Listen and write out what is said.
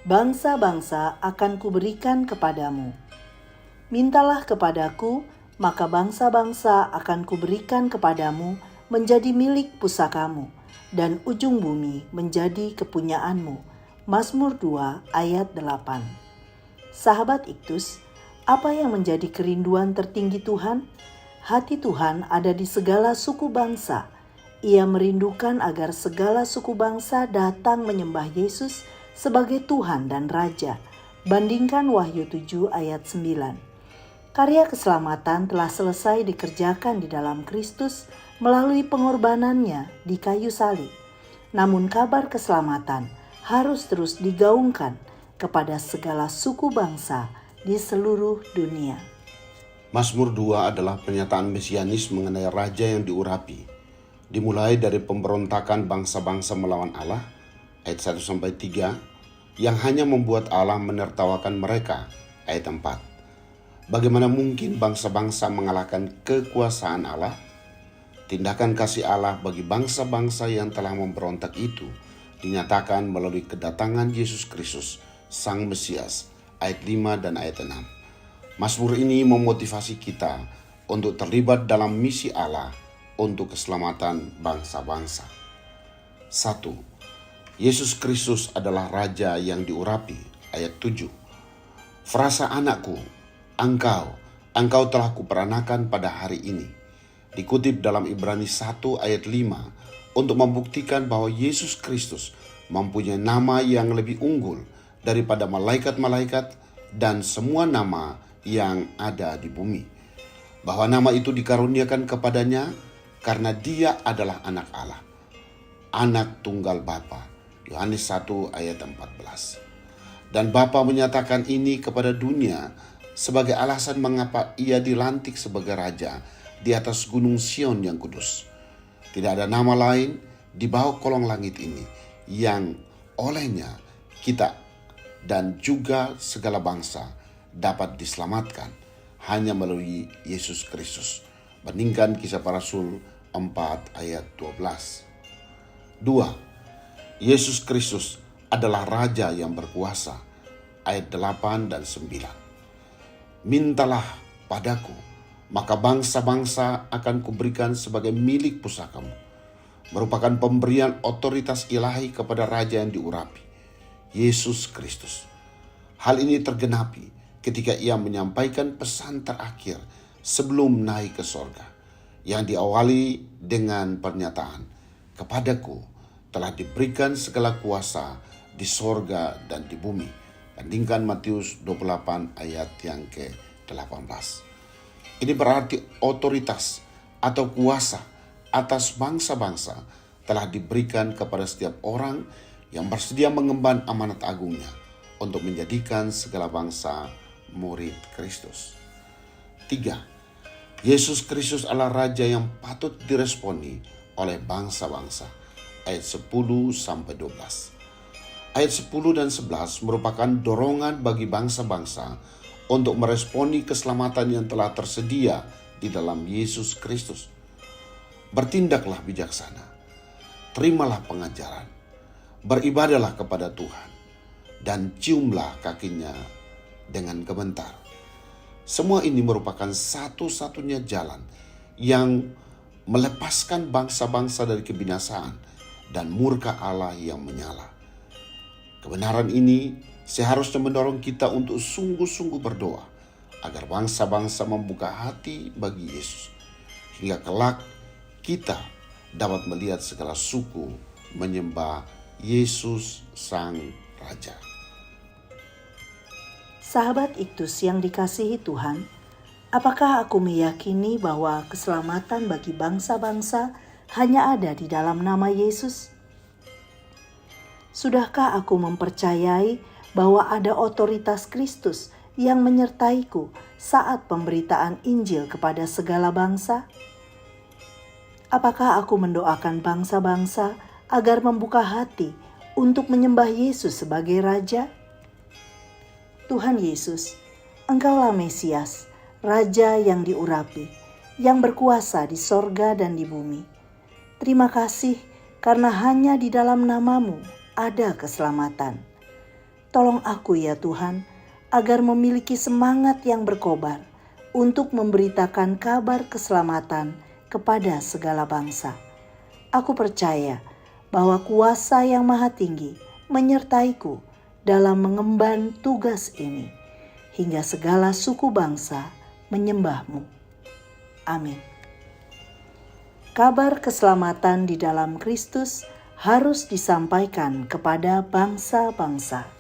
bangsa-bangsa akan kuberikan kepadamu. Mintalah kepadaku, maka bangsa-bangsa akan kuberikan kepadamu menjadi milik pusakamu, dan ujung bumi menjadi kepunyaanmu. Mazmur 2 ayat 8. Sahabat Iktus, apa yang menjadi kerinduan tertinggi Tuhan? Hati Tuhan ada di segala suku bangsa. Ia merindukan agar segala suku bangsa datang menyembah Yesus sebagai Tuhan dan Raja. Bandingkan Wahyu 7 ayat 9. Karya keselamatan telah selesai dikerjakan di dalam Kristus melalui pengorbanannya di kayu salib. Namun kabar keselamatan harus terus digaungkan kepada segala suku bangsa di seluruh dunia. Mazmur 2 adalah pernyataan mesianis mengenai raja yang diurapi. Dimulai dari pemberontakan bangsa-bangsa melawan Allah, ayat 1-3, yang hanya membuat Allah menertawakan mereka, ayat 4. Bagaimana mungkin bangsa-bangsa mengalahkan kekuasaan Allah? Tindakan kasih Allah bagi bangsa-bangsa yang telah memberontak itu dinyatakan melalui kedatangan Yesus Kristus, Sang Mesias, ayat 5 dan ayat 6. Mazmur ini memotivasi kita untuk terlibat dalam misi Allah untuk keselamatan bangsa-bangsa. 1. Yesus Kristus adalah Raja yang diurapi, ayat 7. Frasa anakku, engkau telah kuperanakan pada hari ini, dikutip dalam Ibrani 1 ayat 5, untuk membuktikan bahwa Yesus Kristus mempunyai nama yang lebih unggul daripada malaikat-malaikat dan semua nama yang ada di bumi, bahwa nama itu dikaruniakan kepadanya karena dia adalah anak Allah, anak tunggal Bapa. Yohanes 1 ayat 14. Dan Bapa menyatakan ini kepada dunia sebagai alasan mengapa ia dilantik sebagai raja di atas gunung Sion yang kudus. Tidak ada nama lain di bawah kolong langit ini yang olehnya kita dan juga segala bangsa dapat diselamatkan hanya melalui Yesus Kristus. Bandingkan Kisah Para Rasul 4 ayat 12. 2. Yesus Kristus adalah Raja yang berkuasa, ayat 8 dan 9. Mintalah padaku, maka bangsa-bangsa akan kuberikan sebagai milik pusakamu. Merupakan pemberian otoritas ilahi kepada Raja yang diurapi, Yesus Kristus. Hal ini tergenapi ketika ia menyampaikan pesan terakhir sebelum naik ke sorga, yang diawali dengan pernyataan, kepadaku telah diberikan segala kuasa di sorga dan di bumi. Bandingkan Matius 28 ayat yang ke-18. Ini berarti otoritas atau kuasa atas bangsa-bangsa telah diberikan kepada setiap orang yang bersedia mengemban amanat agungnya untuk menjadikan segala bangsa murid Kristus. 3. Yesus Kristus adalah Raja yang patut diresponi oleh bangsa-bangsa. Ayat 10-12. Ayat 10 dan 11 merupakan dorongan bagi bangsa-bangsa untuk meresponi keselamatan yang telah tersedia di dalam Yesus Kristus. Bertindaklah bijaksana, terimalah pengajaran, beribadahlah kepada Tuhan, dan ciumlah kakinya dengan gemetar. Semua ini merupakan satu-satunya jalan yang melepaskan bangsa-bangsa dari kebinasaan dan murka Allah yang menyala. Kebenaran ini seharusnya mendorong kita untuk sungguh-sungguh berdoa agar bangsa-bangsa membuka hati bagi Yesus, hingga kelak kita dapat melihat segala suku menyembah Yesus Sang Raja. Sahabat Iktus yang dikasihi Tuhan, apakah aku meyakini bahwa keselamatan bagi bangsa-bangsa hanya ada di dalam nama Yesus? Sudahkah aku mempercayai bahwa ada otoritas Kristus yang menyertaiku saat pemberitaan Injil kepada segala bangsa? Apakah aku mendoakan bangsa-bangsa agar membuka hati untuk menyembah Yesus sebagai Raja? Tuhan Yesus, Engkaulah Mesias, Raja yang diurapi, yang berkuasa di sorga dan di bumi. Terima kasih karena hanya di dalam nama-Mu ada keselamatan. Tolong aku ya Tuhan, agar memiliki semangat yang berkobar untuk memberitakan kabar keselamatan kepada segala bangsa. Aku percaya bahwa kuasa yang maha tinggi menyertaiku dalam mengemban tugas ini, hingga segala suku bangsa menyembah-Mu. Amin. Kabar keselamatan di dalam Kristus harus disampaikan kepada bangsa-bangsa.